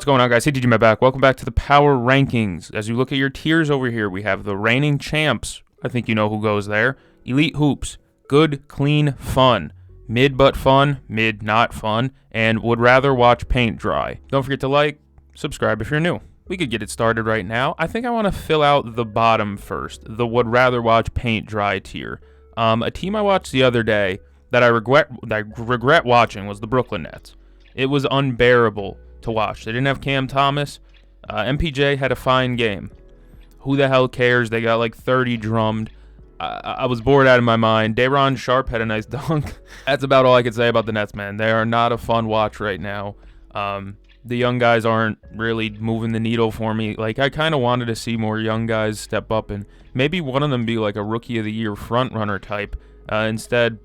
What's going on, guys? Hey, DJ back. Welcome back to the Power Rankings. As you look at your tiers over here, we have the reigning champs. I think you know who goes there. Elite Hoops. Good, clean, fun. Mid but fun, mid not fun, and would rather watch paint dry. Don't forget to like, subscribe if you're new. We could get it started right now. I think I want to fill out the bottom first, the would rather watch paint dry tier. A team I watched the other day that I regret watching was the Brooklyn Nets. It was unbearable to watch. They didn't have Cam Thomas. MPJ had a fine game. Who the hell cares? They got like 30 drummed. I was bored out of my mind. Day'Ron Sharpe had a nice dunk. That's about all I could say about the Nets, man. They are not a fun watch right now. The young guys aren't really moving the needle for me. Like, I kind of wanted to see more young guys step up and maybe one of them be like a Rookie of the Year front runner type. Instead,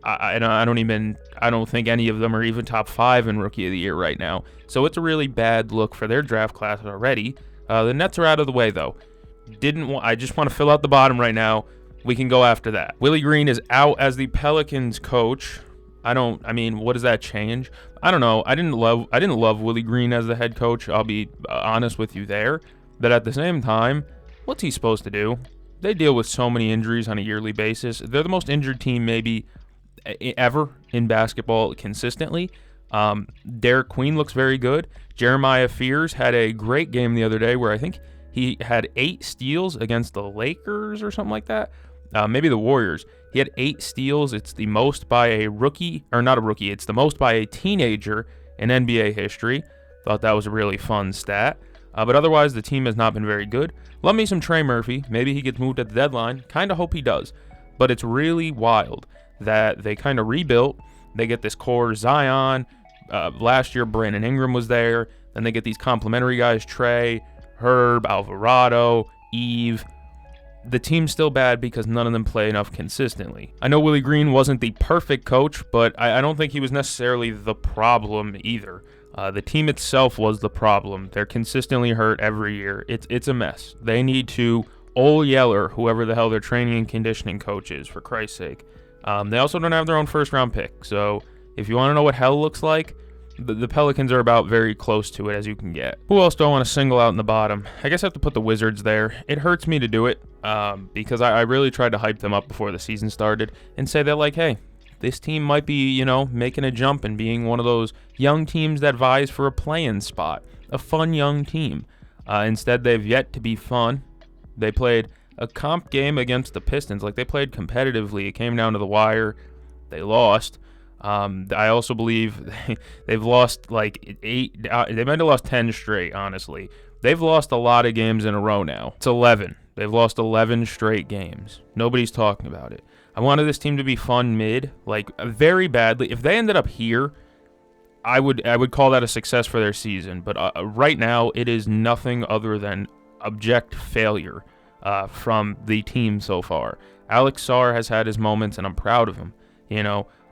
I don't think any of them are even top 5 in Rookie of the Year right now. So it's a really bad look for their draft class already. The Nets are out of the way though. I just want to fill out the bottom right now. We can go after that. Willie Green is out as the Pelicans coach. What does that change? I don't know. I didn't love Willie Green as the head coach. I'll be honest with you there. But at the same time, what's he supposed to do? They deal with so many injuries on a yearly basis. They're the most injured team maybe ever in basketball consistently. Derek Queen looks very good. Jeremiah Fears had a great game the other day where I think he had 8 steals against the Lakers or something like that. Maybe the Warriors. He had 8 steals. It's the most by a rookie, or not a rookie. It's the most by a teenager in NBA history. Thought that was a really fun stat. But otherwise, the team has not been very good. Love me some Trey Murphy. Maybe he gets moved at the deadline. Kind of hope he does. But it's really wild that they kind of rebuilt. They get this core Zion. Last year, Brandon Ingram was there. Then they get these complimentary guys, Trey, Herb, Alvarado, Eve. The team's still bad because none of them play enough consistently. I know Willie Green wasn't the perfect coach, but I don't think he was necessarily the problem either. The team itself was the problem. They're consistently hurt every year. It's a mess. They need to Ole Yeller, whoever the hell their training and conditioning coach is, for Christ's sake. They also don't have their own first-round pick, so if you want to know what hell looks like, the Pelicans are about very close to it as you can get. Who else do I want to single out in the bottom? I guess I have to put the Wizards there. It hurts me to do it because I really tried to hype them up before the season started and say that, like, hey, this team might be, making a jump and being one of those young teams that vies for a play-in spot, a fun young team. Instead, they've yet to be fun. They played a comp game against the Pistons. Like, they played competitively. It came down to the wire. They lost. I also believe they've lost like 8. They might have lost 10 straight, honestly. They've lost a lot of games in a row now. It's 11. They've lost 11 straight games. Nobody's talking about it. I wanted this team to be fun mid, like very badly. If they ended up here, I would call that a success for their season. But right now, it is nothing other than abject failure from the team so far. Alex Sarr has had his moments, and I'm proud of him.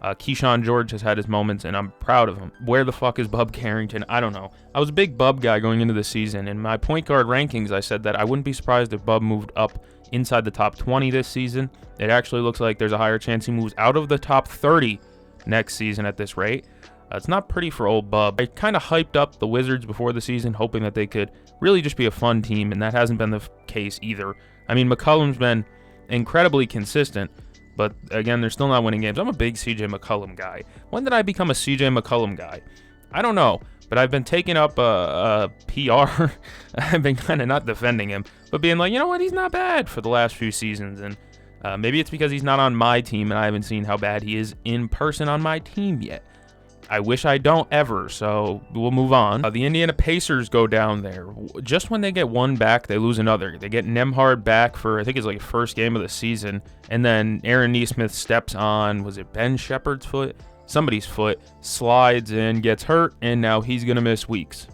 Keyshawn George has had his moments, and I'm proud of him. Where the fuck is Bub Carrington? I don't know. I was a big Bub guy going into the season. In my point guard rankings, I said that I wouldn't be surprised if Bub moved up inside the top 20 this season. It actually looks like there's a higher chance he moves out of the top 30 next season at this rate. It's not pretty for old Bub. I kind of hyped up the Wizards before the season, hoping that they could really just be a fun team, and that hasn't been the case either. I mean, McCollum's been incredibly consistent, but again, they're still not winning games. I'm a big CJ McCollum guy. When did I become a CJ McCollum guy? I don't know, but I've been taking up a PR. I've been kind of not defending him, but being like, you know what, he's not bad for the last few seasons. And maybe it's because he's not on my team and I haven't seen how bad he is in person on my team yet. I wish I don't ever, so we'll move on. The Indiana Pacers go down there. Just when they get one back, they lose another. They get Nembhard back for, I think it's like first game of the season, and then Aaron Nesmith steps on, was it Ben Shepherd's foot? Somebody's foot, slides in, gets hurt, and now he's going to miss weeks.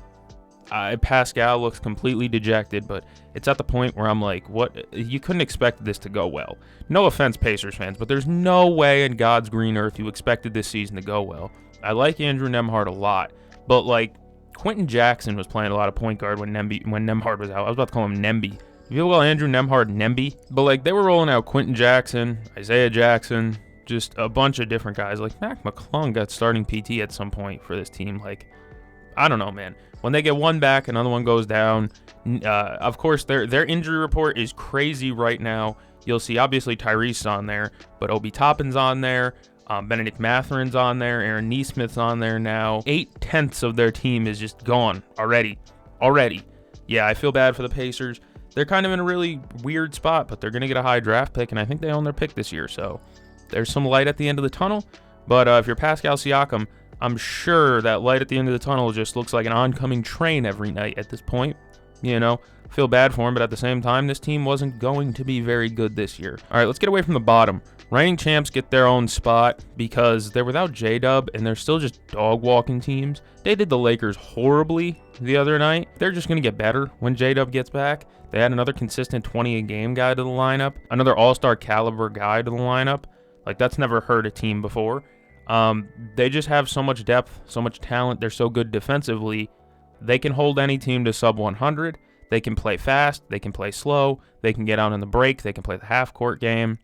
Pascal looks completely dejected, but it's at the point where I'm like, what? You couldn't expect this to go well. No offense, Pacers fans, but there's no way in God's green earth you expected this season to go well. I like Andrew Nembhard a lot, but like Quentin Jackson was playing a lot of point guard when Nembhard was out. I was about to call him Nemby. You call Andrew Nembhard Nemby? But like they were rolling out Quentin Jackson, Isaiah Jackson, just a bunch of different guys. Like Mac McClung got starting PT at some point for this team. Like I don't know, man. When they get one back, another one goes down. Of course, their injury report is crazy right now. You'll see, obviously, Tyrese on there, but Obi Toppin's on there. Benedict Matherin's on there. Aaron Nesmith's on there now. 8/10 of their team is just gone already. Yeah, I feel bad for the Pacers. They're kind of in a really weird spot, but they're going to get a high draft pick, and I think they own their pick this year. So there's some light at the end of the tunnel. But if you're Pascal Siakam, I'm sure that light at the end of the tunnel just looks like an oncoming train every night at this point. You know, feel bad for him, but at the same time, this team wasn't going to be very good this year. All right, let's get away from the bottom. Reigning champs get their own spot because they're without J-Dub, and they're still just dog-walking teams. They did the Lakers horribly the other night. They're just going to get better when J-Dub gets back. They had another consistent 20-a-game guy to the lineup, another all-star caliber guy to the lineup. Like, that's never hurt a team before. They just have so much depth, so much talent. They're so good defensively. They can hold any team to sub 100. They can play fast. They can play slow. They can get out in the break. They can play the half-court game.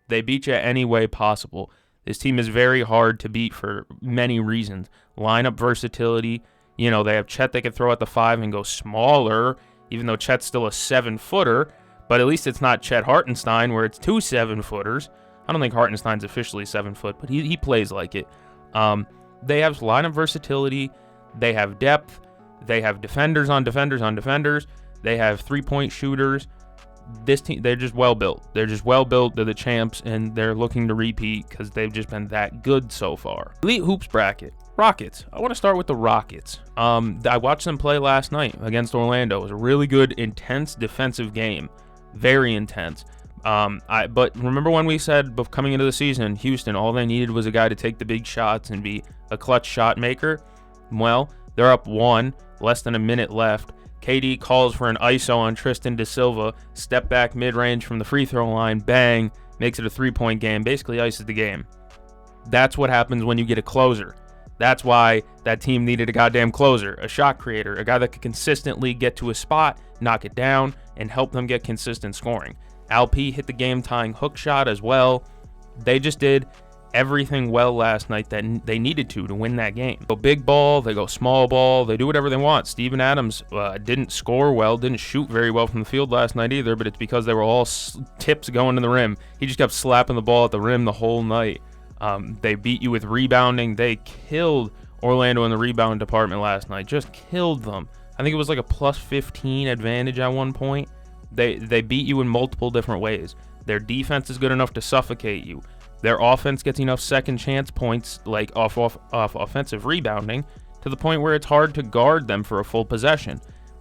They beat you any way possible. This team is very hard to beat for many reasons. Lineup versatility. You know, they have Chet they can throw at the 5 and go smaller, even though Chet's still a 7-footer. But at least it's not Chet Hartenstein where it's 2 7-footers. I don't think Hartenstein's officially 7 foot, but he plays like it. They have lineup versatility. They have depth. They have defenders on defenders on defenders. They have three-point shooters. This team, they're just well built. They're just well built. They're the champs, and they're looking to repeat because they've just been that good so far. Elite Hoops bracket. Rockets. I want to start with the Rockets. I watched them play last night against Orlando. It was a really good, intense defensive game. Very intense. But remember when we said coming into the season, Houston, all they needed was a guy to take the big shots and be a clutch shot maker? Well, they're up 1, less than a minute left. KD calls for an ISO on Tristan da Silva, step back mid-range from the free throw line, bang, makes it a 3-point game, basically ices the game. That's what happens when you get a closer. That's why that team needed a goddamn closer, a shot creator, a guy that could consistently get to a spot, knock it down, and help them get consistent scoring. Alp hit the game-tying hook shot as well. They just did everything well last night that they needed to win that game. They go big ball, they go small ball, they do whatever they want. Steven Adams didn't score well, didn't shoot very well from the field last night either, but it's because they were all tips going to the rim. He just kept slapping the ball at the rim the whole night. They beat you with rebounding. They killed Orlando in the rebound department last night, just killed them. I think it was like a plus 15 advantage at one point. They beat you in multiple different ways. Their defense is good enough to suffocate you. Their offense gets enough second chance points, like off offensive rebounding, to the point where it's hard to guard them for a full possession.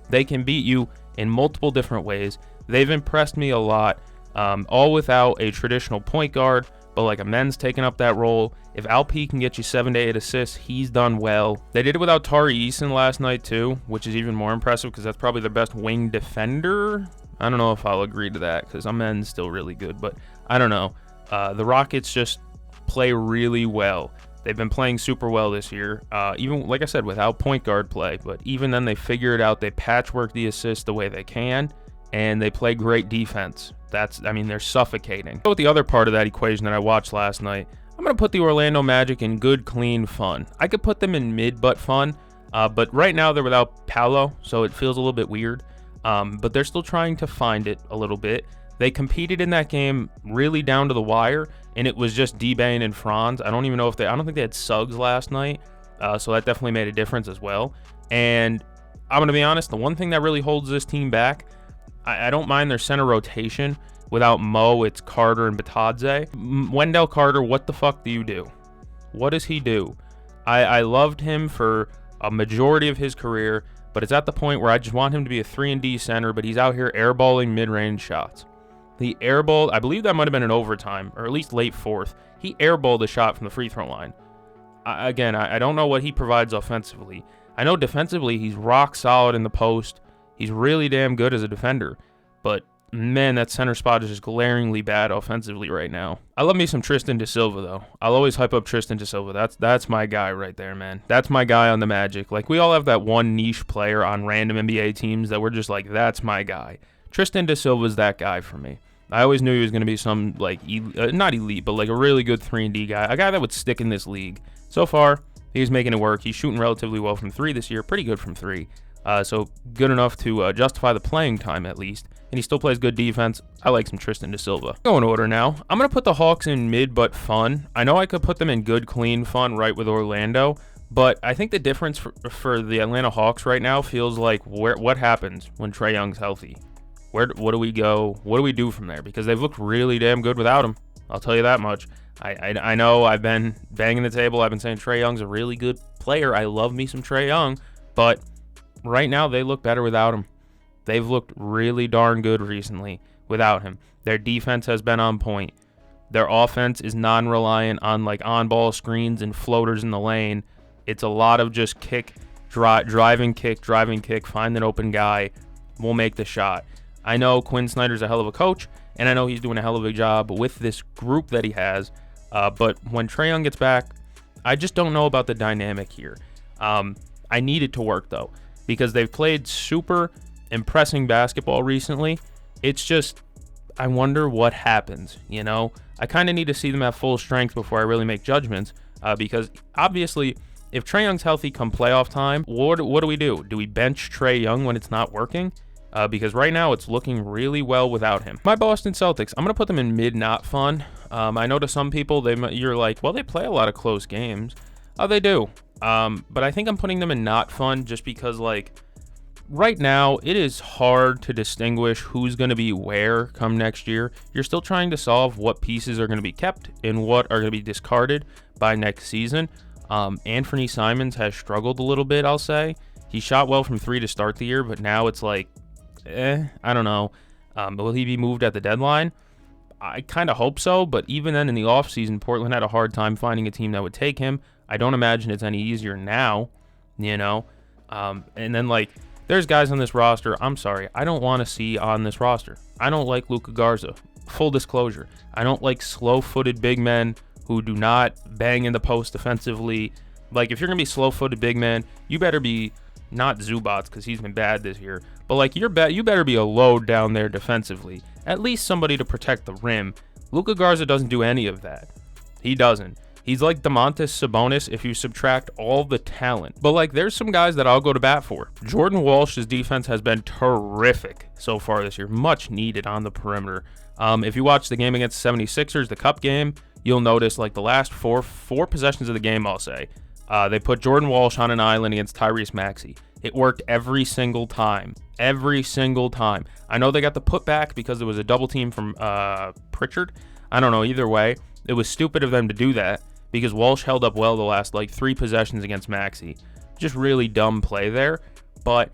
They can beat you in multiple different ways. They've impressed me a lot, all without a traditional point guard, but like a men's taking up that role. If Alp can get you 7 to 8 assists, he's done well. They did it without Tari Eason last night too, which is even more impressive because that's probably their best wing defender. I don't know if I'll agree to that because men's still really good, but I don't know. The Rockets just play really well. They've been playing super well this year, even, like I said, without point guard play. But even then, they figure it out. They patchwork the assists the way they can, and they play great defense. They're suffocating. So with the other part of that equation that I watched last night, I'm going to put the Orlando Magic in good, clean fun. I could put them in mid but fun, but right now they're without Paolo, so it feels a little bit weird. But they're still trying to find it a little bit. They competed in that game really down to the wire, and it was just D-Bane and Franz. I don't think they had Suggs last night, so that definitely made a difference as well. And I'm going to be honest, the one thing that really holds this team back, I don't mind their center rotation. Without Mo, it's Carter and Batadze. Wendell Carter, what the fuck do you do? What does he do? I loved him for a majority of his career, but it's at the point where I just want him to be a 3-and-D center, but he's out here airballing mid-range shots. He airballed, I believe that might have been an overtime, or at least late fourth. He airballed a shot from the free throw line. I don't know what he provides offensively. I know defensively he's rock solid in the post. He's really damn good as a defender. But, man, that center spot is just glaringly bad offensively right now. I love me some Tristan da Silva, though. I'll always hype up Tristan da Silva. That's my guy right there, man. That's my guy on the Magic. Like, we all have that one niche player on random NBA teams that we're just like, that's my guy. Tristan da Silva's that guy for me. I always knew he was going to be some, like, not elite, but like a really good 3-and-D guy. A guy that would stick in this league. So far, He's making it work. He's shooting relatively well from 3 this year, pretty good from 3. So good enough to justify the playing time at least. And he still plays good defense. I like some Tristan da Silva. Go in order now. I'm going to put the Hawks in mid but fun. I know I could put them in good, clean, fun right with Orlando. But I think the difference for the Atlanta Hawks right now feels like what happens when Trae Young's healthy. What do we go? What do we do from there? Because they've looked really damn good without him. I'll tell you that much. I know I've been banging the table. I've been saying Trae Young's a really good player. I love me some Trae Young. But right now they look better without him. They've looked really darn good recently without him. Their defense has been on point. Their offense is non-reliant on like on-ball screens and floaters in the lane. It's a lot of just driving kick, find an open guy, we'll make the shot. I know Quinn Snyder's a hell of a coach, and I know he's doing a hell of a job with this group that he has. But when Trae Young gets back, I just don't know about the dynamic here. I need it to work, though, because they've played super impressing basketball recently. It's just, I wonder what happens, you know? I kind of need to see them at full strength before I really make judgments, because obviously, if Trae Young's healthy come playoff time, what do we do? Do we bench Trae Young when it's not working? Because right now it's looking really well without him. My Boston Celtics, I'm going to put them in mid not fun. I know to some people, you're like, well, they play a lot of close games. They do. But I think I'm putting them in not fun just because, like, right now it is hard to distinguish who's going to be where come next year. You're still trying to solve what pieces are going to be kept and what are going to be discarded by next season. Anthony Simons has struggled a little bit, I'll say. He shot well from 3 to start the year, but now it's like, I don't know. Will he be moved at the deadline? I kind of hope so, but even then in the offseason, Portland had a hard time finding a team that would take him. I don't imagine it's any easier now, you know? And then, like, there's guys on this roster, I'm sorry, I don't want to see on this roster. I don't like Luka Garza. Full disclosure. I don't like slow-footed big men who do not bang in the post defensively. Like, if you're going to be slow-footed big man, you better be not Zubats because he's been bad this year. But, like, you better be a load down there defensively. At least somebody to protect the rim. Luka Garza doesn't do any of that. He doesn't. He's like Domantas Sabonis if you subtract all the talent. But, like, there's some guys that I'll go to bat for. Jordan Walsh's defense has been terrific so far this year. Much needed on the perimeter. If you watch the game against the 76ers, the Cup game, you'll notice, like, the last four possessions of the game, I'll say, they put Jordan Walsh on an island against Tyrese Maxey. It worked every single time. Every single time. I know they got the putback because it was a double team from Pritchard. I don't know. Either way, it was stupid of them to do that because Walsh held up well the last, like, 3 possessions against Maxey. Just really dumb play there. But,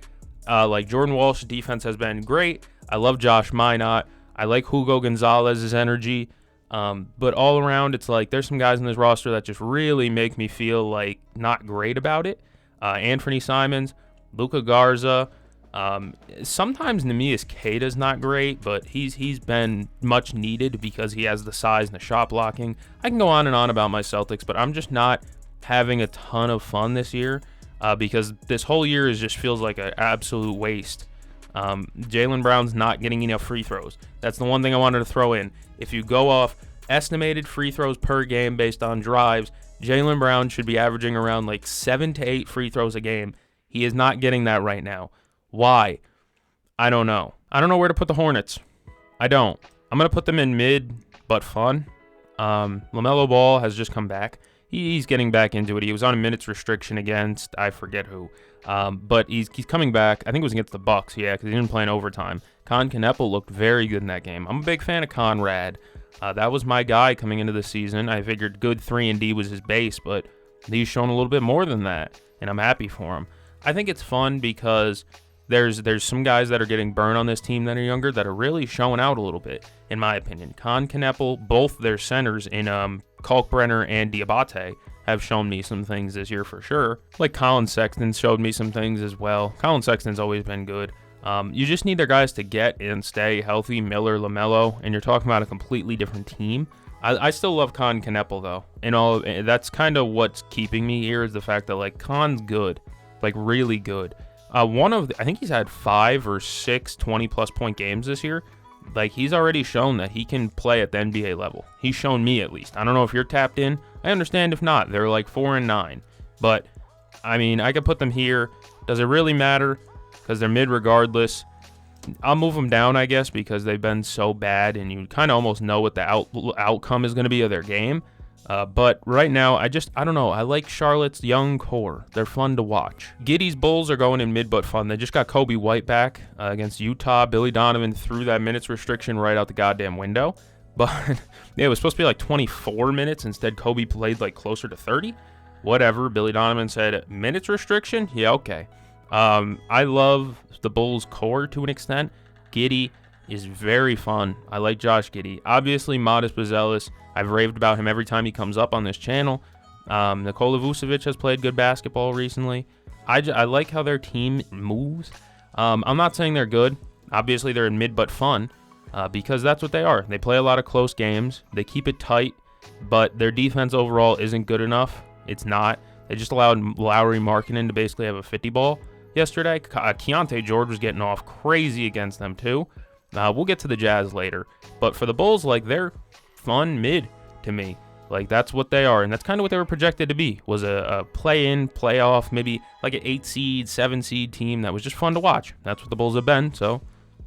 like, Jordan Walsh's defense has been great. I love Josh Minott. I like Hugo Gonzalez's energy. But all around, it's like there's some guys in this roster that just really make me feel like not great about it. Anthony Simons, Luka Garza, sometimes Neemias Queta's not great, but he's been much needed because he has the size and the shot blocking. I can go on and on about my Celtics, but I'm just not having a ton of fun this year because this whole year just feels like an absolute waste. Jaylen Brown's not getting enough free throws. That's the one thing I wanted to throw in. If you go off estimated free throws per game based on drives, Jaylen Brown should be averaging around like 7 to 8 free throws a game. He is not getting that right now. Why? I don't know. I don't know where to put the Hornets. I don't. I'm going to put them in mid, but fun. LaMelo Ball has just come back. He's getting back into it. He was on a minutes restriction against, I forget who. But he's coming back. I think it was against the Bucks, yeah, because he didn't play in overtime. Con Kneppel looked very good in that game. I'm a big fan of Conrad. That was my guy coming into the season. I figured good 3-and-D was his base, but he's shown a little bit more than that, and I'm happy for him. I think it's fun because there's some guys that are getting burned on this team that are younger that are really showing out a little bit, in my opinion. Con Kneppel, both their centers in Kalkbrenner and Diabate have shown me some things this year for sure. Like Colin Sexton showed me some things as well. Colin Sexton's always been good. You just need their guys to get and stay healthy, Miller, LaMelo, and you're talking about a completely different team. I still love Con Kneppel, though. And that's kind of what's keeping me here is the fact that, like, Con's good. Like, really good. I think he's had 5 or 6 20-plus point games this year. Like, he's already shown that he can play at the NBA level. He's shown me, at least. I don't know if you're tapped in. I understand if not. They're like 4-9. But, I mean, I could put them here. Does it really matter? Because they're mid regardless. I'll move them down, I guess, because they've been so bad, and you kind of almost know what the outcome is going to be of their game. But right now, I don't know. I like Charlotte's young core. They're fun to watch. Giddy's Bulls are going in mid but fun. They just got Kobe White back against Utah. Billy Donovan threw that minutes restriction right out the goddamn window. But yeah, it was supposed to be like 24 minutes. Instead, Kobe played like closer to 30. Whatever. Billy Donovan said, minutes restriction? Yeah, okay. I love the Bulls core to an extent. Giddey is very fun. I like Josh Giddey. Obviously, Modest Buzelis. I've raved about him every time he comes up on this channel. Nikola Vucevic has played good basketball recently. I like how their team moves. I'm not saying they're good. Obviously, they're in mid but fun because that's what they are. They play a lot of close games. They keep it tight, but their defense overall isn't good enough. It's not. They just allowed Lauri Markkanen to basically have a 50 ball yesterday. Keontae George was getting off crazy against them too. We'll get to the Jazz later. But for the Bulls, like, they're fun mid to me. Like, that's what they are. And that's kind of what they were projected to be, was a play-in, playoff, maybe like an 8 seed, 7 seed team that was just fun to watch. That's what the Bulls have been, so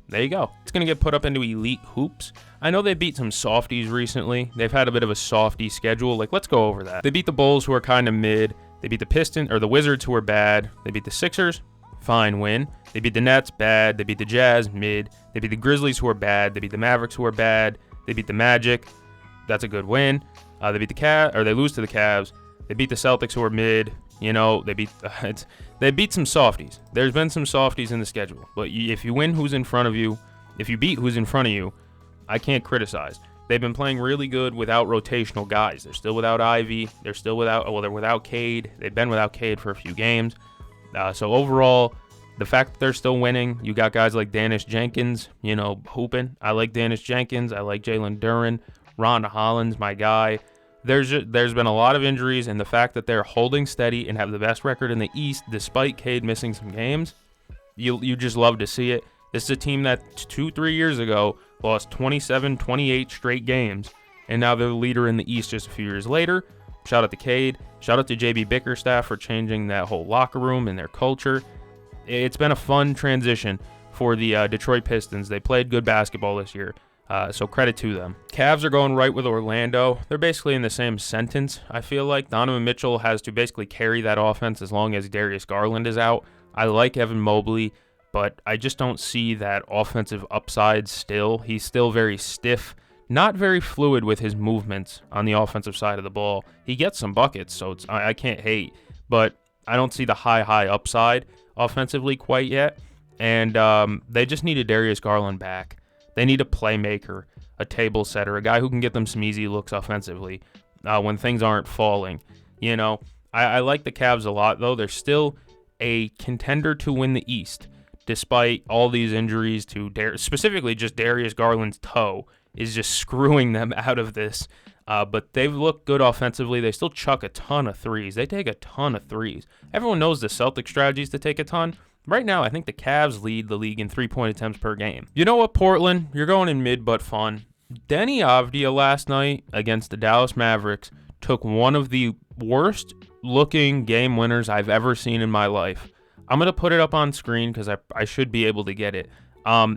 there you go. It's going to get put up into Elite Hoops. I know they beat some softies recently. They've had a bit of a softy schedule. Like, let's go over that. They beat the Bulls, who are kind of mid. They beat the Pistons, or the Wizards, who are bad. They beat the Sixers. Fine win. They beat the Nets, bad. They beat the Jazz, mid. They beat the Grizzlies, who are bad. They beat the Mavericks, who are bad. They beat the Magic. That's a good win. They beat the Cavs, or they lose to the Cavs. They beat the Celtics, who are mid. You know, they beat some softies. There's been some softies in the schedule, but if you win who's in front of you, if you beat who's in front of you, I can't criticize. They've been playing really good without rotational guys. They're still without Ivy. They're still they're without Cade. They've been without Cade for a few games. So overall, the fact that they're still winning, you got guys like Danish Jenkins, you know, hooping. I like Danish Jenkins. I like Jalen Duren. Ron Hollins, my guy. There's been a lot of injuries, and the fact that they're holding steady and have the best record in the East despite Cade missing some games, you just love to see it. This is a team that 2-3 years ago lost 27, 28 straight games, and now they're the leader in the East just a few years later. Shout out to Cade. Shout out to JB Bickerstaff for changing that whole locker room and their culture. It's been a fun transition for the Detroit Pistons. They played good basketball this year. So credit to them. Cavs are going right with Orlando. They're basically in the same sentence, I feel like. Donovan Mitchell has to basically carry that offense as long as Darius Garland is out. I like Evan Mobley, but I just don't see that offensive upside still. He's still very stiff, not very fluid with his movements on the offensive side of the ball. He gets some buckets, so I can't hate, but I don't see the high upside offensively quite yet. And they just need a Darius Garland back. They need a playmaker, a table setter, a guy who can get them some easy looks offensively when things aren't falling. You know, I like the Cavs a lot, though. They're still a contender to win the East, despite all these injuries to specifically just Darius Garland's toe is just screwing them out of this. But they've looked good offensively. They still chuck a ton of threes. They take a ton of threes. Everyone knows the Celtic strategies to take a ton. Right now, I think the Cavs lead the league in three-point attempts per game. You know what, Portland? You're going in mid but fun. Denny Avdia last night against the Dallas Mavericks took one of the worst-looking game winners I've ever seen in my life. I'm going to put it up on screen because I should be able to get it.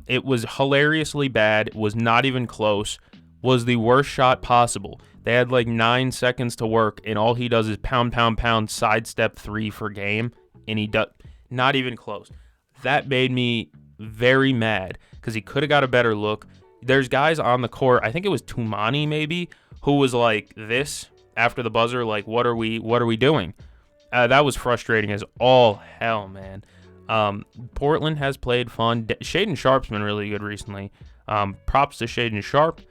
It was hilariously bad. It was not even close. Was the worst shot possible. They had like 9 seconds to work, and all he does is pound, sidestep three for game, and he does... Not even close. That made me very mad because he could have got a better look. There's guys on the court, I think it was Tumani maybe, who was like this after the buzzer, like, what are we doing? That was frustrating as all hell, man. Portland has played fun. Shaedon Sharpe's been really good recently. Props to Shaedon Sharpe.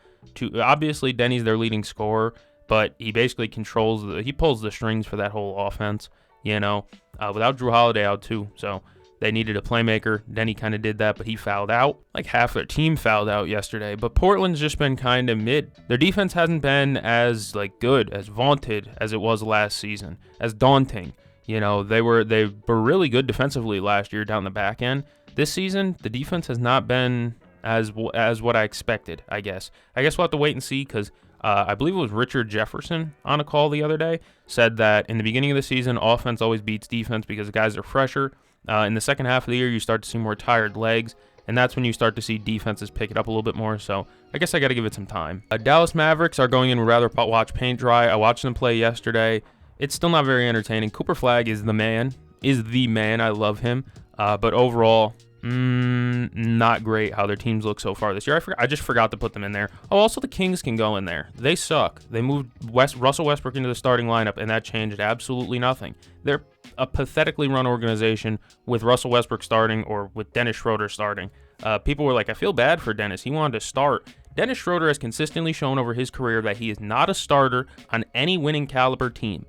Obviously, Denny's their leading scorer, but he basically he pulls the strings for that whole offense. You know, without Drew Holiday out too, so they needed a playmaker. Denny kind of did that, but he fouled out. Like half their team fouled out yesterday. But Portland's just been kind of mid. Their defense hasn't been as like good, as vaunted as it was last season, as daunting. You know, they were really good defensively last year down the back end. This season, the defense has not been as what I expected. I guess we'll have to wait and see because I believe it was Richard Jefferson on a call the other day, said that in the beginning of the season, offense always beats defense because the guys are fresher. In the second half of the year, you start to see more tired legs, and that's when you start to see defenses pick it up a little bit more. So I guess I got to give it some time. Dallas Mavericks are going in with rather watch paint dry. I watched them play yesterday. It's still not very entertaining. Cooper Flagg is the man. I love him. But overall, not great how their teams look so far this year. I just forgot to put them in there. Oh, also the Kings can go in there. They suck. They moved Russell Westbrook into the starting lineup, and that changed absolutely nothing. They're a pathetically run organization with Russell Westbrook starting or with Dennis Schroeder starting. People were like, I feel bad for Dennis. He wanted to start. Dennis Schroeder has consistently shown over his career that he is not a starter on any winning caliber team.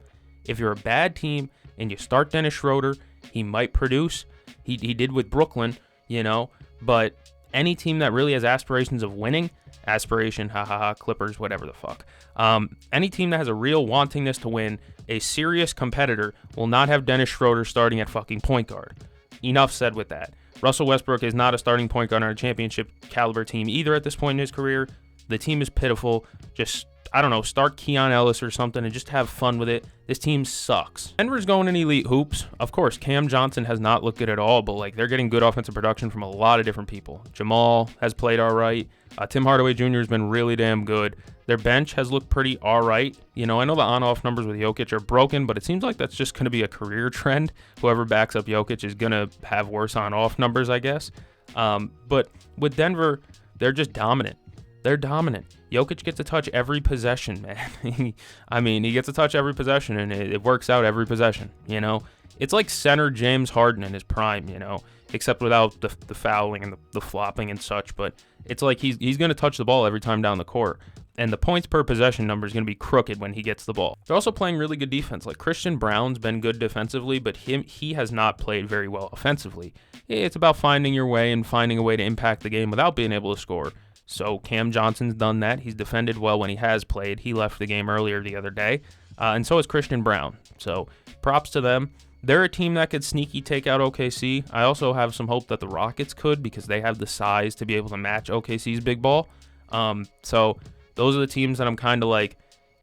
If you're a bad team and you start Dennis Schroeder, he might produce. He did with Brooklyn, but any team that really has aspirations of winning, Clippers, whatever the fuck. Any team that has a real wantingness to win, a serious competitor, will not have Dennis Schroeder starting at fucking point guard. Enough said with that. Russell Westbrook is not a starting point guard on a championship caliber team either at this point in his career. The team is pitiful. Just, start Keon Ellis or something and just have fun with it. This team sucks. Denver's going in elite hoops. Of course, Cam Johnson has not looked good at all, but they're getting good offensive production from a lot of different people. Jamal has played all right. Tim Hardaway Jr. has been really damn good. Their bench has looked pretty all right. I know the on-off numbers with Jokic are broken, but it seems like that's just going to be a career trend. Whoever backs up Jokic is going to have worse on-off numbers, I guess. But with Denver, they're just dominant. They're dominant. Jokic gets to touch every possession, man. He gets to touch every possession, and it works out every possession, It's like center James Harden in his prime, except without the fouling and the flopping and such. But it's like he's going to touch the ball every time down the court. And the points per possession number is going to be crooked when he gets the ball. They're also playing really good defense. Like Christian Brown's been good defensively, but he has not played very well offensively. It's about finding your way and finding a way to impact the game without being able to score. So Cam Johnson's done that. He's defended well when he has played. He left the game earlier the other day. And so has Christian Brown. So props to them. They're a team that could sneaky take out OKC. I also have some hope that the Rockets could because they have the size to be able to match OKC's big ball. So those are the teams that I'm kind of like,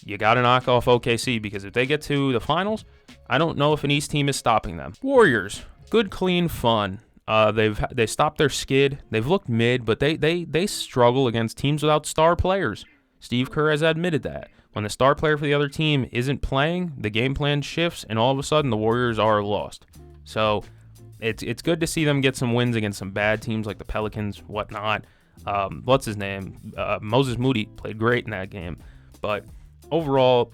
you got to knock off OKC because if they get to the finals, I don't know if an East team is stopping them. Warriors, good, clean fun. They stopped their skid. They've looked mid, but they struggle against teams without star players. Steve Kerr has admitted that. When the star player for the other team isn't playing, the game plan shifts, and all of a sudden the Warriors are lost. So it's good to see them get some wins against some bad teams like the Pelicans, whatnot. What's his name? Moses Moody played great in that game. But overall,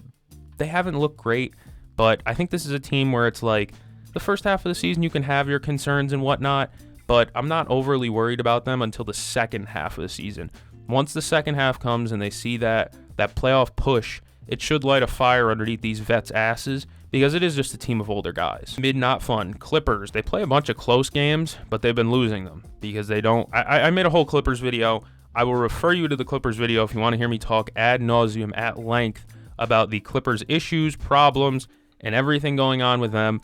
they haven't looked great. But I think this is a team where it's like, the first half of the season, you can have your concerns and whatnot, but I'm not overly worried about them until the second half of the season. Once the second half comes and they see that playoff push, it should light a fire underneath these vets' asses because it is just a team of older guys. Mid not fun. Clippers, they play a bunch of close games, but they've been losing them because they don't. I made a whole Clippers video. I will refer you to the Clippers video if you want to hear me talk ad nauseum at length about the Clippers' issues, problems, and everything going on with them.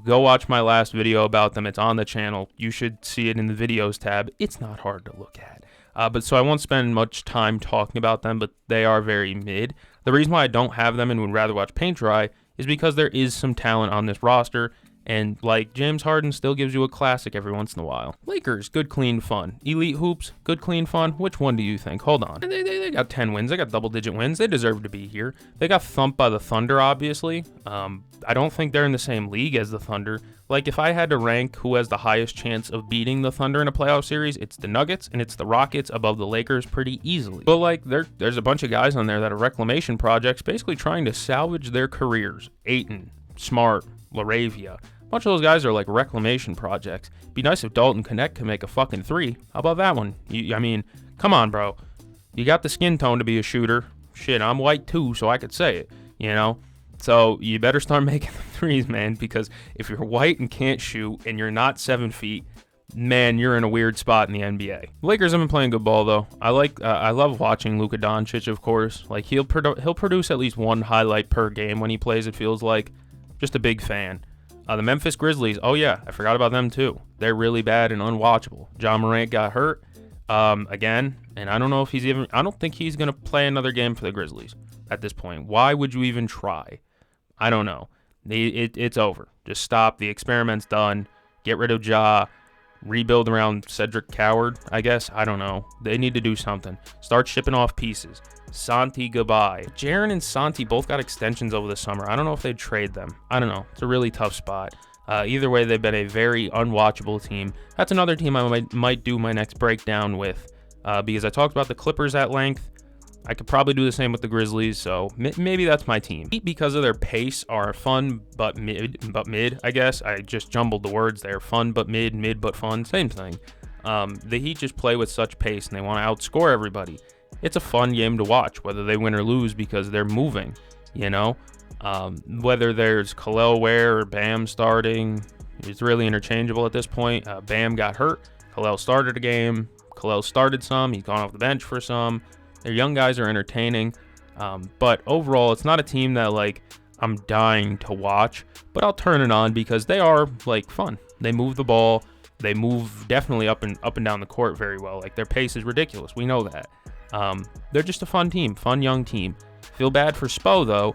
Go watch my last video about them. It's on the channel. You should see it in the videos tab. It's not hard to look at. But so I won't spend much time talking about them, but they are very mid. The reason why I don't have them and would rather watch paint dry is because there is some talent on this roster, and like James Harden still gives you a classic every once in a while. Lakers, good, clean fun. Elite hoops, good, clean fun. Which one do you think? Hold on. They got 10 wins. They got double-digit wins. They deserve to be here. They got thumped by the Thunder, obviously. I don't think they're in the same league as the Thunder. Like, if I had to rank who has the highest chance of beating the Thunder in a playoff series, it's the Nuggets and it's the Rockets above the Lakers pretty easily. But, like, there's a bunch of guys on there that are reclamation projects basically trying to salvage their careers. Ayton, Smart, LaRavia. A bunch of those guys are like reclamation projects. Be nice if Dalton Connect can make a fucking three. How about that one? Come on, bro. You got the skin tone to be a shooter. Shit, I'm white too, so I could say it, So you better start making the threes, man, because if you're white and can't shoot and you're not 7 feet, man, you're in a weird spot in the NBA. Lakers have been playing good ball, though. I love watching Luka Doncic, of course. Like, he'll produce at least one highlight per game when he plays, it feels like. Just a big fan. The Memphis Grizzlies, oh yeah, I forgot about them too. They're really bad and unwatchable. John Morant got hurt. again, and I don't know if I don't think he's going to play another game for the Grizzlies at this point. Why would you even try? I don't know. It's over. Just stop. The experiment's done. Get rid of Ja. Rebuild around Cedric Coward, I guess. I don't know. They need to do something. Start shipping off pieces. Santi, goodbye. Jaren and Santi both got extensions over the summer. I don't know if they'd trade them. I don't know. It's a really tough spot. Either way, they've been a very unwatchable team. That's another team I might do my next breakdown with, because I talked about the Clippers at length. I could probably do the same with the Grizzlies, so maybe that's my team. Heat, because of their pace, are fun but mid, I guess. I just jumbled the words there. Fun but mid but fun, same thing. The Heat just play with such pace, and they want to outscore everybody. It's a fun game to watch, whether they win or lose, because they're moving, you know? Whether there's Kel'el Ware or Bam starting, it's really interchangeable at this point. Bam got hurt. Kel'el started a game. Kel'el started some. He's gone off the bench for some. Their young guys are entertaining, but overall, it's not a team that, like, I'm dying to watch, but I'll turn it on because they are, like, fun. They move the ball. They move definitely up and down the court very well. Like, their pace is ridiculous. We know that. They're just a fun team, fun young team. Feel bad for Spo, though,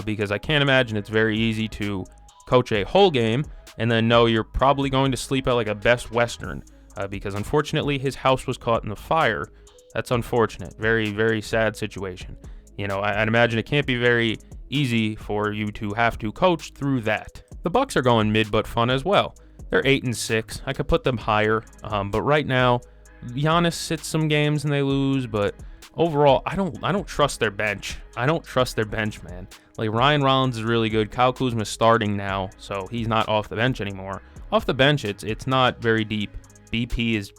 because I can't imagine it's very easy to coach a whole game and then know you're probably going to sleep at, like, a Best Western, because, unfortunately, his house was caught in the fire. That's unfortunate. Very, very sad situation. You know, I'd imagine it can't be very easy for you to have to coach through that. The Bucks are going mid but fun as well. They're 8-6. I could put them higher, but right now, Giannis sits some games and they lose. But overall, I don't trust their bench. I don't trust their bench, man. Like, Ryan Rollins is really good. Kyle Kuzma's starting now, so he's not off the bench anymore. Off the bench, it's not very deep. BP is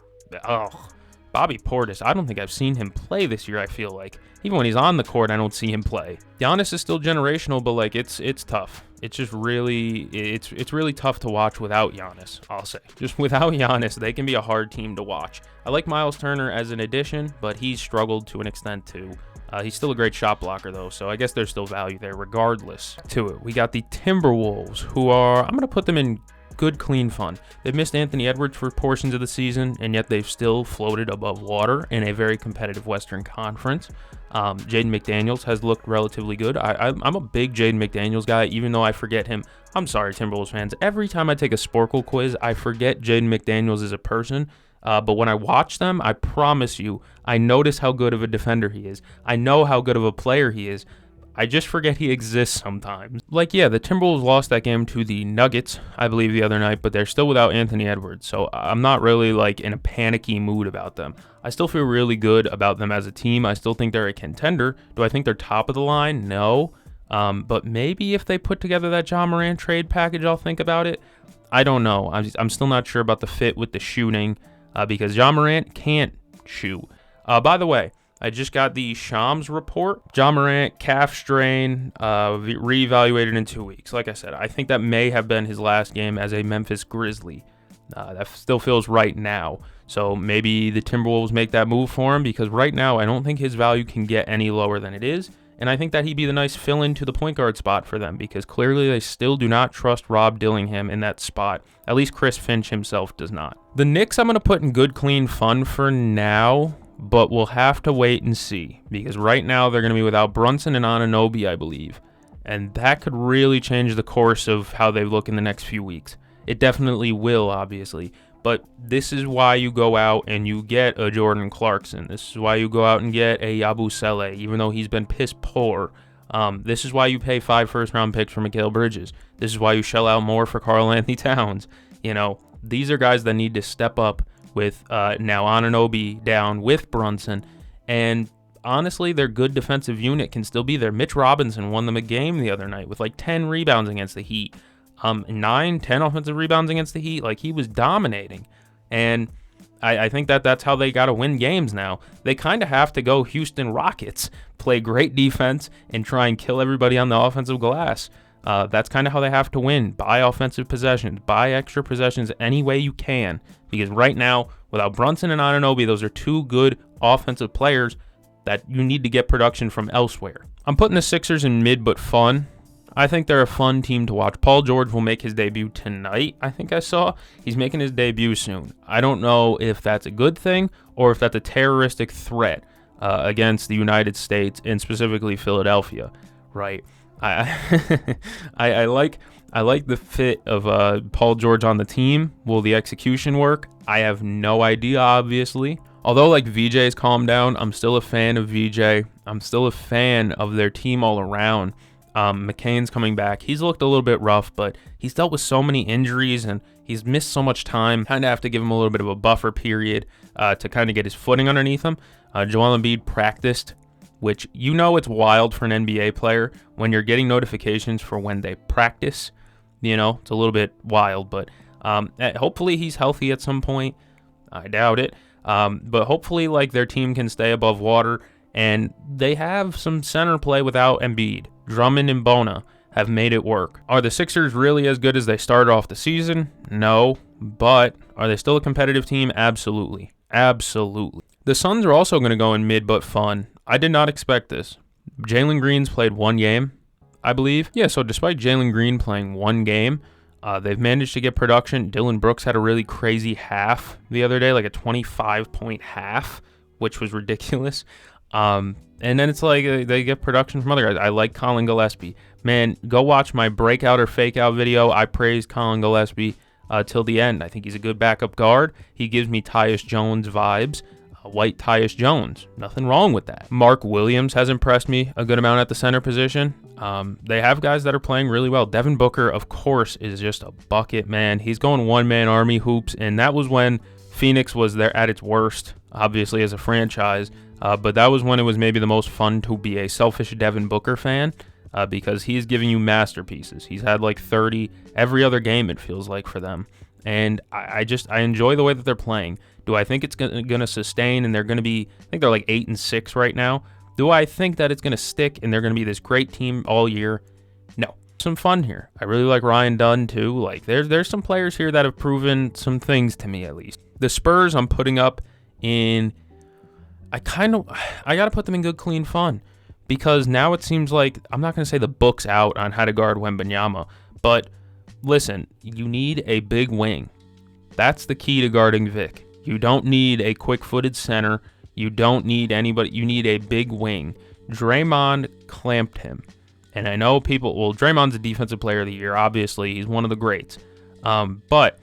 Bobby Portis, I don't think I've seen him play this year, I feel like. Even when he's on the court, I don't see him play. Giannis is still generational, but, like, it's tough. It's just really, it's really tough to watch without Giannis, I'll say. Just without Giannis, they can be a hard team to watch. I like Miles Turner as an addition, but he's struggled to an extent too. He's still a great shot blocker, though, so I guess there's still value there regardless to it. We got the Timberwolves, who are, I'm going to put them in good, clean fun. They've missed Anthony Edwards for portions of the season, and yet they've still floated above water in a very competitive Western Conference. Jaden McDaniels has looked relatively good. I'm a big Jaden McDaniels guy, even though I forget him. I'm sorry, Timberwolves fans. Every time I take a Sporkle quiz, I forget Jaden McDaniels as a person. But when I watch them, I promise you, I notice how good of a defender he is. I know how good of a player he is. I just forget he exists sometimes. Like, yeah, the Timberwolves lost that game to the Nuggets, I believe, the other night, but they're still without Anthony Edwards, so I'm not really, like, in a panicky mood about them. I still feel really good about them as a team. I still think they're a contender. Do I think they're top of the line? No. But maybe if they put together that Ja Morant trade package, I'll think about it. I don't know. I'm still not sure about the fit with the shooting, because Ja Morant can't shoot. By the way, I just got the Shams report. Ja Morant, calf strain, reevaluated in 2 weeks. Like I said, I think that may have been his last game as a Memphis Grizzly. That still feels right now. So maybe the Timberwolves make that move for him, because right now I don't think his value can get any lower than it is. And I think that he'd be the nice fill-in to the point guard spot for them, because clearly they still do not trust Rob Dillingham in that spot. At least Chris Finch himself does not. The Knicks I'm going to put in good, clean fun for now, but we'll have to wait and see, because right now they're going to be without Brunson and Anunoby, I believe. And that could really change the course of how they look in the next few weeks. It definitely will, obviously. But this is why you go out and you get a Jordan Clarkson. This is why you go out and get a Yabusele, even though he's been piss poor. This is why you pay 5 first-round picks for Mikal Bridges. This is why you shell out more for Karl Anthony Towns. You know, these are guys that need to step up with now Anunoby down with Brunson. And honestly, their good defensive unit can still be there. Mitch Robinson won them a game the other night with like 10 rebounds against the Heat. 9, 10 offensive rebounds against the Heat. Like, he was dominating. And I think that's how they got to win games now. They kind of have to go Houston Rockets, play great defense, and try and kill everybody on the offensive glass. That's kind of how they have to win. Buy offensive possessions. Buy extra possessions any way you can. Because right now, without Brunson and Anunoby, those are 2 good offensive players that you need to get production from elsewhere. I'm putting the Sixers in mid but fun. I think they're a fun team to watch. Paul George will make his debut tonight, I think I saw. He's making his debut soon. I don't know if that's a good thing or if that's a terroristic threat against the United States and specifically Philadelphia, right? I like the fit of Paul George on the team. Will the execution work? I have no idea, obviously. Although, like, VJ's calmed down, I'm still a fan of VJ. I'm still a fan of their team all around. McCain's coming back. He's looked a little bit rough, but he's dealt with so many injuries and he's missed so much time. Kind of have to give him a little bit of a buffer period to kind of get his footing underneath him. Joel Embiid practiced, which, you know, it's wild for an NBA player when you're getting notifications for when they practice. You know, it's a little bit wild, but hopefully he's healthy at some point. I doubt it. But hopefully, like, their team can stay above water, and they have some center play without Embiid. Drummond and Bona have made it work. Are the Sixers really as good as they started off the season? No. But are they still a competitive team? Absolutely. Absolutely. The Suns are also going to go in mid but fun. I did not expect this. Jalen Green's played one game, I believe. Yeah, so despite Jalen Green playing one game, they've managed to get production. Dylan Brooks had a really crazy half the other day, like a 25-point half, which was ridiculous. And then it's like they get production from other guys. I like Colin Gillespie. Man, go watch my breakout or fake out video. I praised Colin Gillespie till the end. I think he's a good backup guard. He gives me Tyus Jones vibes. White Tyus Jones. Nothing wrong with that. Mark Williams has impressed me a good amount at the center position. They have guys that are playing really well. Devin Booker, of course, is just a bucket, man. He's going one-man army hoops, and that was when Phoenix was there at its worst, obviously, as a franchise. But that was when it was maybe the most fun to be a selfish Devin Booker fan because he's giving you masterpieces. He's had like 30 every other game, it feels like, for them. And I enjoy the way that they're playing. Do I think it's going to sustain and they're going to be, I think they're like 8-6 right now. Do I think that it's going to stick and they're going to be this great team all year? No. Some fun here. I really like Ryan Dunn too. Like there's some players here that have proven some things to me at least. The Spurs I'm putting up in, I got to put them in good, clean fun because now it seems like, I'm not going to say the book's out on how to guard Wembanyama, but listen, you need a big wing. That's the key to guarding Vic. You don't need a quick-footed center. You don't need anybody. You need a big wing. Draymond clamped him. And I know people, well, Draymond's a defensive player of the year. Obviously, he's one of the greats. But,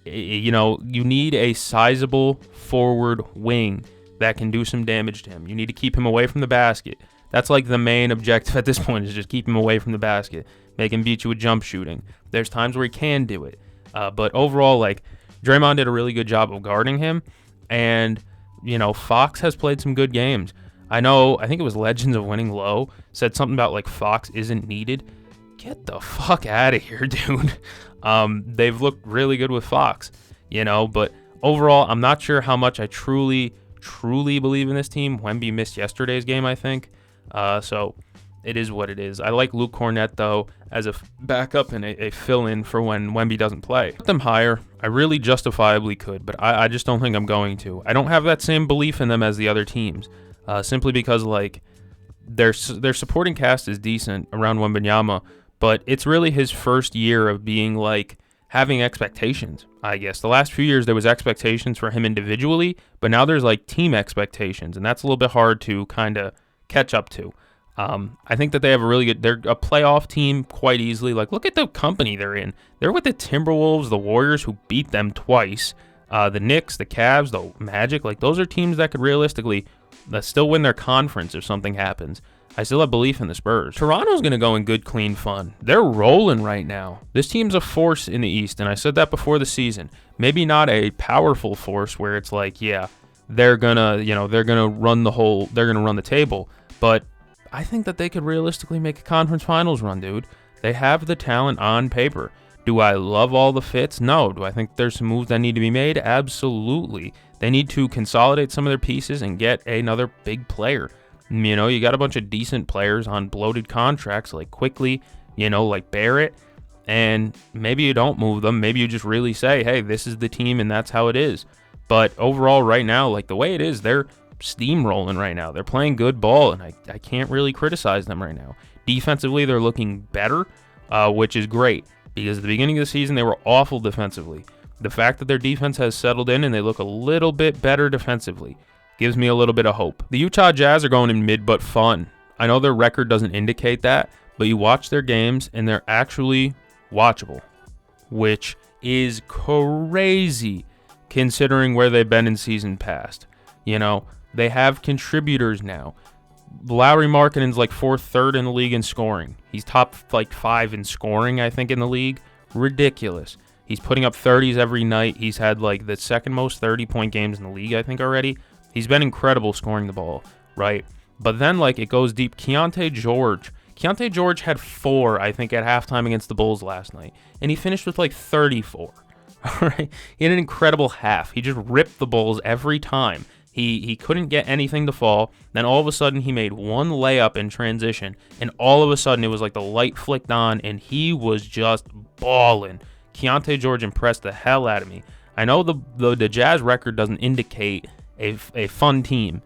you know, you need a sizable forward wing that can do some damage to him. You need to keep him away from the basket. That's like the main objective at this point is just keep him away from the basket. Make him beat you with jump shooting. There's times where he can do it. But overall, like, Draymond did a really good job of guarding him. And, you know, Fox has played some good games. I think it was Legends of Winning Low said something about, like, Fox isn't needed. Get the fuck out of here, dude. They've looked really good with Fox, you know. But overall, I'm not sure how much I truly believe in this team. Wemby missed yesterday's game, I think. So it is what it is. I like Luke Cornett, though, as a backup and a fill-in for when Wemby doesn't play. Put them higher. I really justifiably could, but I just don't think I'm going to. I don't have that same belief in them as the other teams, simply because, like, their supporting cast is decent around Wembanyama, but it's really his first year of being, like, having expectations, I guess. The last few years, there was expectations for him individually, but now there's, like, team expectations, and that's a little bit hard to kind of catch up to. I think that they have they're a playoff team quite easily. Like, look at the company they're in. They're with the Timberwolves, the Warriors, who beat them twice, the Knicks, the Cavs, the Magic. Like, those are teams that could realistically still win their conference if something happens. I still have belief in the Spurs. Toronto's going to go in good, clean fun. They're rolling right now. This team's a force in the East, and I said that before the season. Maybe not a powerful force where it's like, yeah, they're going to run the table, but I think that they could realistically make a conference finals run, dude. They have the talent on paper. Do I love all the fits? No. Do I think there's some moves that need to be made? Absolutely. They need to consolidate some of their pieces and get another big player. You know, you got a bunch of decent players on bloated contracts like Quickly, you know, like Barrett, and maybe you don't move them. Maybe you just really say, hey, this is the team and that's how it is. But overall right now, like the way it is, they're steamrolling right now. They're playing good ball, and I can't really criticize them right now. Defensively, they're looking better, which is great, because at the beginning of the season, they were awful defensively. The fact that their defense has settled in and they look a little bit better defensively gives me a little bit of hope. The Utah Jazz are going in mid but fun. I know their record doesn't indicate that, but you watch their games and they're actually watchable, which is crazy considering where they've been in season past. You know, they have contributors now. Lauri Markkanen's like third in the league in scoring. He's top like 5 in scoring, I think, in the league. Ridiculous. He's putting up 30s every night. He's had like the second most 30-point games in the league, I think, already. He's been incredible scoring the ball, right? But then like it goes deep. Keyonte George had 4, I think, at halftime against the Bulls last night, and he finished with like 34. All right, he had an incredible half. He just ripped the Bulls every time. He couldn't get anything to fall. Then all of a sudden he made one layup in transition, and all of a sudden it was like the light flicked on, and he was just balling. Keyonte George impressed the hell out of me. I know the Jazz record doesn't indicate a fun team,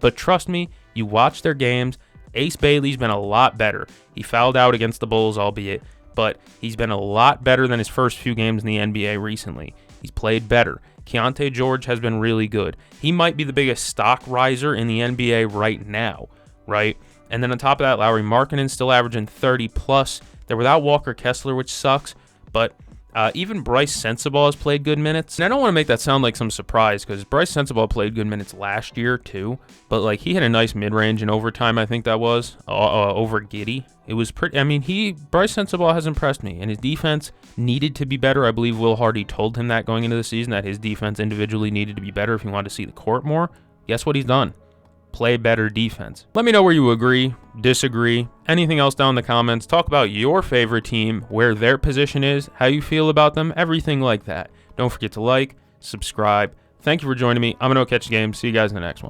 but trust me, you watch their games. Ace Bailey's been a lot better. He fouled out against the Bulls, albeit, but he's been a lot better than his first few games in the NBA recently. He's played better. Keyonte George has been really good. He might be the biggest stock riser in the NBA right now, right? And then on top of that, Lauri Markkanen's still averaging 30+. They're without Walker Kessler, which sucks, but even Bryce Sensabaugh has played good minutes. And I don't want to make that sound like some surprise, because Bryce Sensabaugh played good minutes last year too. But like he had a nice mid-range in overtime, I think that was, over Giddey. It was pretty. I mean, Bryce Sensabaugh has impressed me, and his defense needed to be better. I believe Will Hardy told him that going into the season, that his defense individually needed to be better if he wanted to see the court more. Guess what he's done? Play better defense. Let me know where you agree, disagree, anything else down in the comments. Talk about your favorite team, where their position is, how you feel about them, everything like that. Don't forget to like, subscribe. Thank you for joining me. I'm going to catch the game. See you guys in the next one.